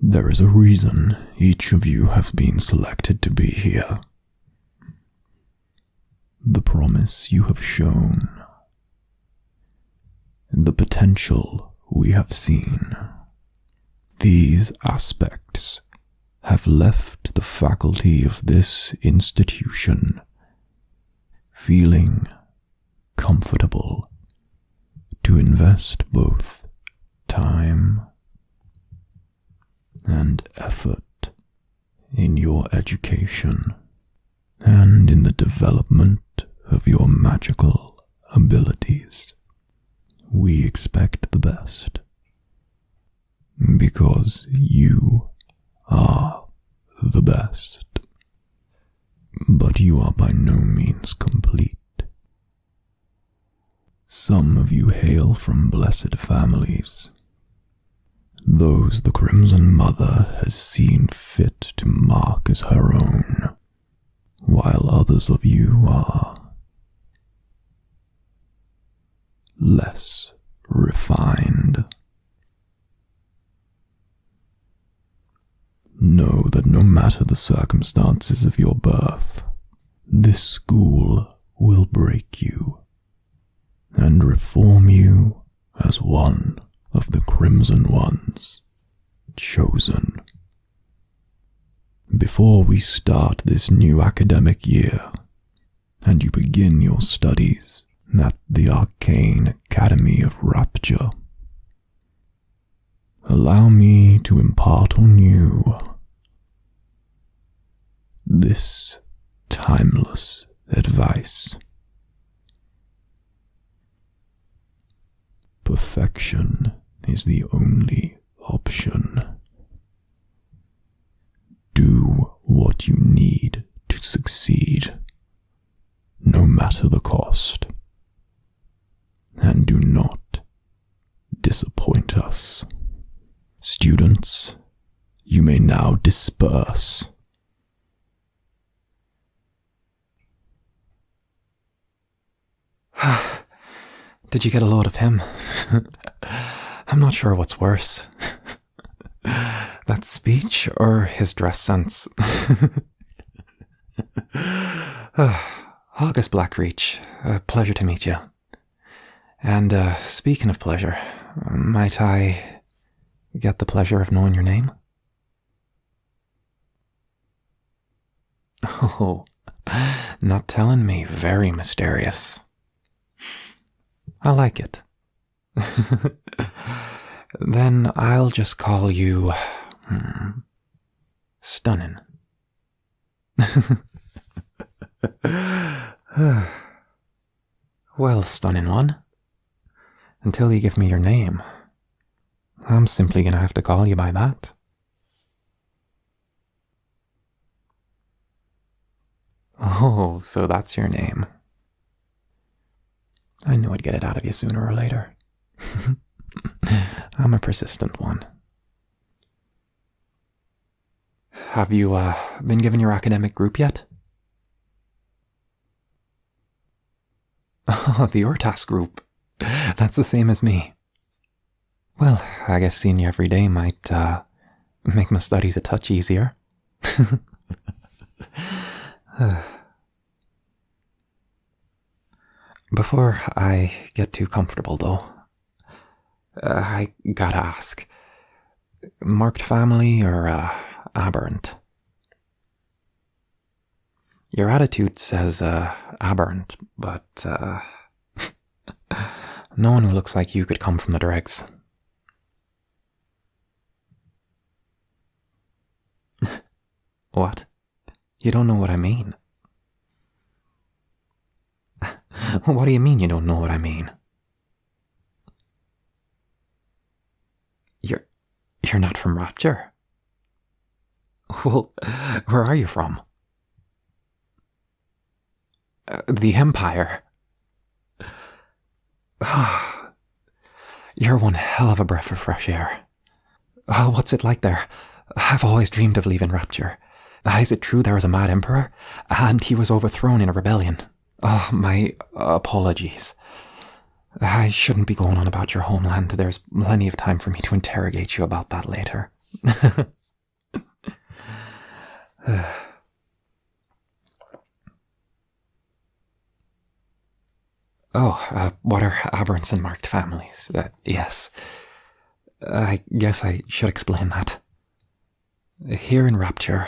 There is a reason each of you have been selected to be here. The promise you have shown, the potential we have seen. These aspects have left the faculty of this institution feeling comfortable to invest both time and effort in your education and in the development of your magical abilities. We expect the best, because you are the best. But you are by no means complete. Some of you hail from blessed families, those the Crimson Mother has seen fit to mark as her own, while others of you are less refined. Know that no matter the circumstances of your birth, this school will break you and reform you as one of the Crimson Ones, chosen. Before we start this new academic year, and you begin your studies at the Arcane Academy of Rapture, allow me to impart on you this timeless advice. Perfection is the only option. Do what you need to succeed, no matter the cost. And do not disappoint us. Students, you may now disperse. Did you get a load of him? I'm not sure what's worse. That speech or his dress sense? August Blackreach, a pleasure to meet you. And speaking of pleasure, might I get the pleasure of knowing your name? Oh, not telling me. Very mysterious. I like it. Then I'll just call you Stunning. Well, Stunning One, until you give me your name, I'm simply gonna have to call you by that. Oh, so that's your name. I knew I'd get it out of you sooner or later. I'm a persistent one. Have you been given your academic group yet? Oh, the Ortas group. That's the same as me. Well, I guess seeing you every day might make my studies a touch easier. Before I get too comfortable, though, I gotta ask, marked family or aberrant? Your attitude says aberrant, but no one who looks like you could come from the dregs. What? You don't know what I mean? What do you mean you don't know what I mean? You're not from Rapture? Well, where are you from? The Empire. You're one hell of a breath of fresh air. What's it like there? I've always dreamed of leaving Rapture. Is it true there was a mad emperor, and he was overthrown in a rebellion? Oh, my apologies. I shouldn't be going on about your homeland. There's plenty of time for me to interrogate you about that later. What are aberrants and marked families? Yes. I guess I should explain that. Here in Rapture,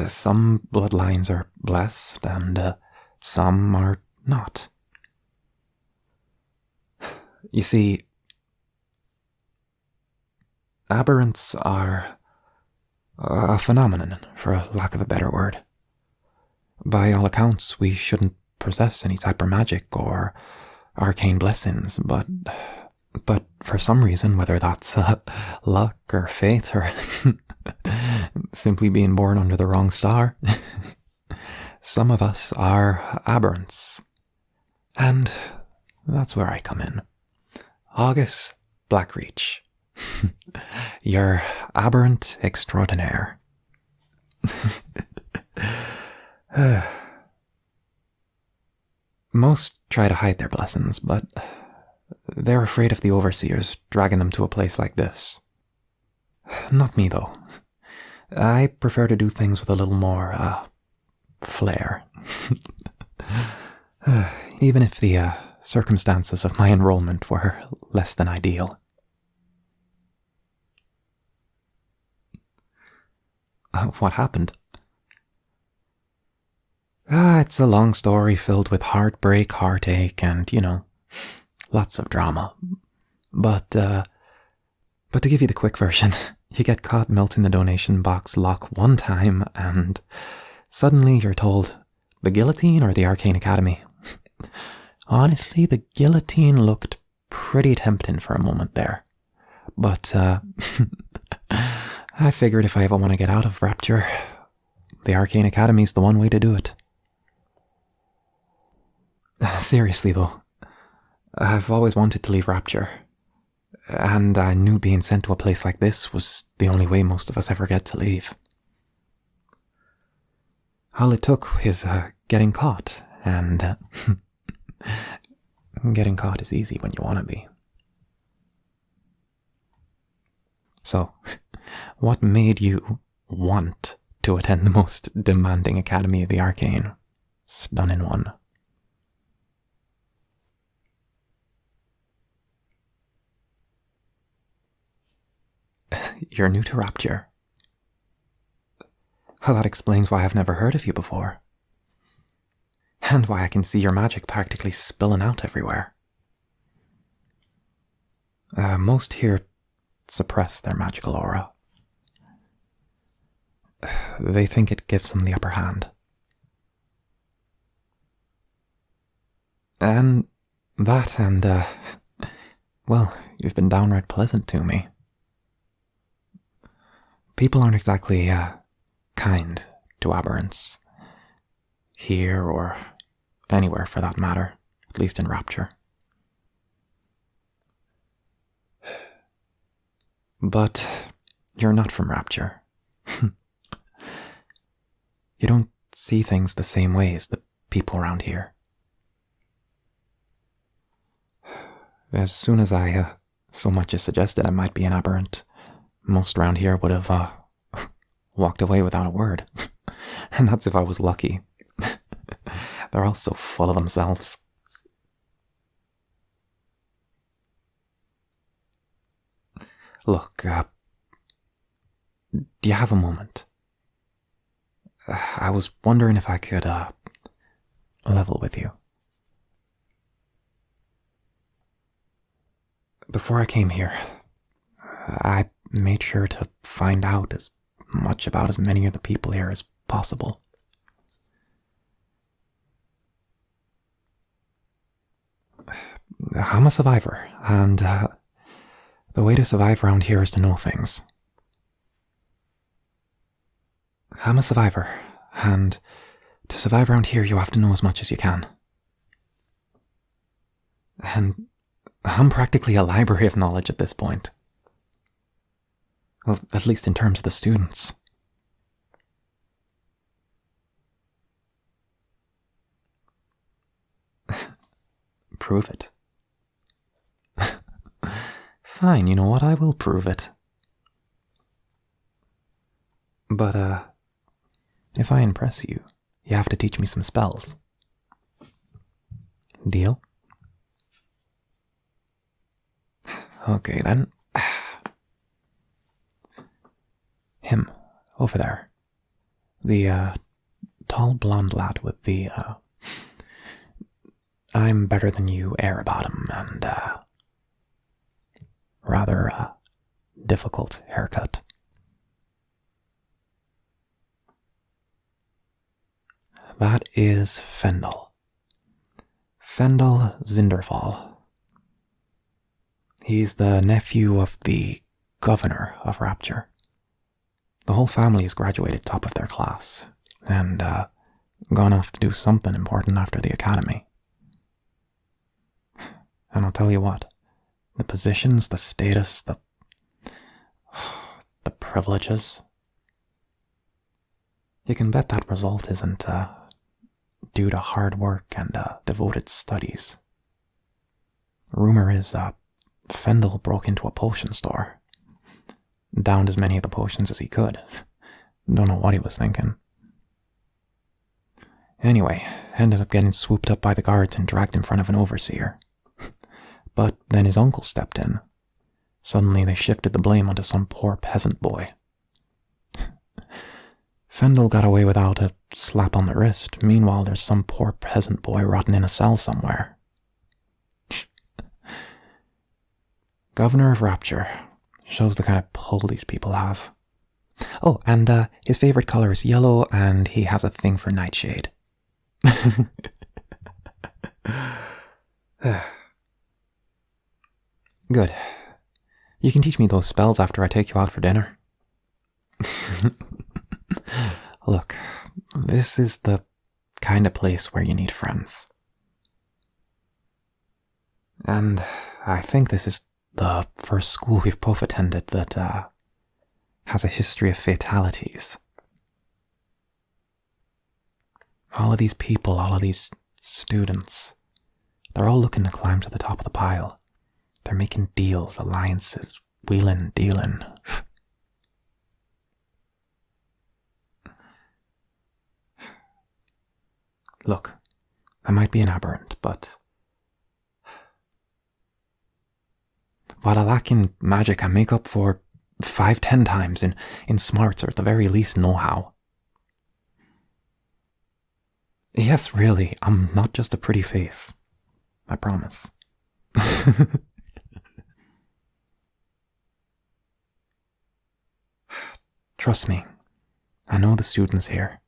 some bloodlines are blessed and some are not. You see, aberrants are a phenomenon, for lack of a better word. By all accounts, we shouldn't possess any type of magic or arcane blessings, but for some reason, whether that's luck or fate or simply being born under the wrong star, some of us are aberrants. And that's where I come in. August Blackreach. Your aberrant extraordinaire. Most try to hide their blessings, but they're afraid of the overseers dragging them to a place like this. Not me, though. I prefer to do things with a little more, flair. Even if the circumstances of my enrollment were less than ideal. What happened? It's a long story filled with heartbreak, heartache, and, lots of drama. But to give you the quick version, you get caught melting the donation box lock one time, and suddenly you're told, the guillotine or the Arcane Academy? Honestly, the guillotine looked pretty tempting for a moment there. But I figured if I ever want to get out of Rapture, the Arcane Academy's the one way to do it. Seriously, though, I've always wanted to leave Rapture, and I knew being sent to a place like this was the only way most of us ever get to leave. All it took is getting caught, and getting caught is easy when you want to be. So, what made you want to attend the most demanding academy of the Arcane? Stunning one. You're new to Rapture. Well, that explains why I've never heard of you before. And why I can see your magic practically spilling out everywhere. Most here suppress their magical aura. They think it gives them the upper hand. And that and, well, you've been downright pleasant to me. People aren't exactly, kind to aberrants. Here or anywhere for that matter, at least in Rapture. But you're not from Rapture. You don't see things the same way as the people around here. As soon as I so much as suggested I might be an aberrant, most around here would have walked away without a word. And that's if I was lucky. They're all so full of themselves. Look, do you have a moment? I was wondering if I could level with you. Before I came here, I made sure to find out as much about as many of the people here as possible. I'm a survivor, and the way to survive around here is to know things. I'm a survivor, and to survive around here you have to know as much as you can. And I'm practically a library of knowledge at this point. Well, at least in terms of the students. Prove it. Fine, you know what? I will prove it. But, if I impress you, you have to teach me some spells. Deal? Okay, then. Him, over there. The, tall blonde lad with the, I'm better than you air about him, and, rather, difficult haircut. That is Fendel. Fendel Zinderfall. He's the nephew of the governor of Rapture. The whole family's graduated top of their class, and gone off to do something important after the academy. And I'll tell you what, the positions, the status, the privileges, you can bet that result isn't due to hard work and devoted studies. Rumor is Fendel broke into a potion store, downed as many of the potions as he could. Don't know what he was thinking. Anyway, ended up getting swooped up by the guards and dragged in front of an overseer. But then his uncle stepped in. Suddenly they shifted the blame onto some poor peasant boy. Fendel got away without a slap on the wrist. Meanwhile, there's some poor peasant boy rotting in a cell somewhere. Governor of Rapture. Shows the kind of pull these people have. Oh, and his favorite color is yellow, and he has a thing for nightshade. Good. You can teach me those spells after I take you out for dinner. Look, this is the kind of place where you need friends. And I think this is the first school we've both attended that has a history of fatalities. All of these people, all of these students, they're all looking to climb to the top of the pile. They're making deals, alliances, wheeling, dealing. Look, I might be an aberrant, but what I lack in magic I make up for 5-10 times in smarts, or at the very least know-how. Yes, really, I'm not just a pretty face. I promise. Trust me, I know the students here.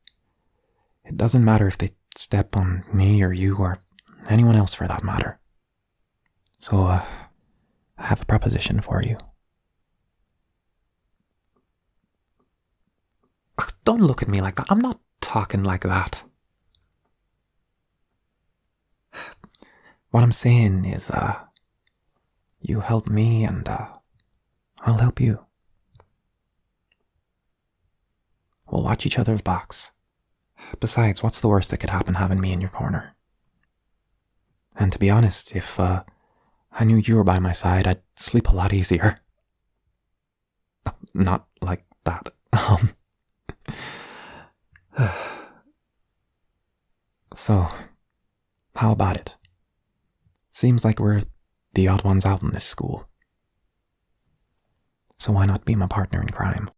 It doesn't matter if they step on me or you or anyone else for that matter. So, I have a proposition for you. Ugh, don't look at me like that. I'm not talking like that. What I'm saying is, you help me and, I'll help you. We'll watch each other's backs. Besides, what's the worst that could happen having me in your corner? And to be honest, if, I knew you were by my side, I'd sleep a lot easier. Not like that. So, how about it? Seems like we're the odd ones out in this school. So why not be my partner in crime?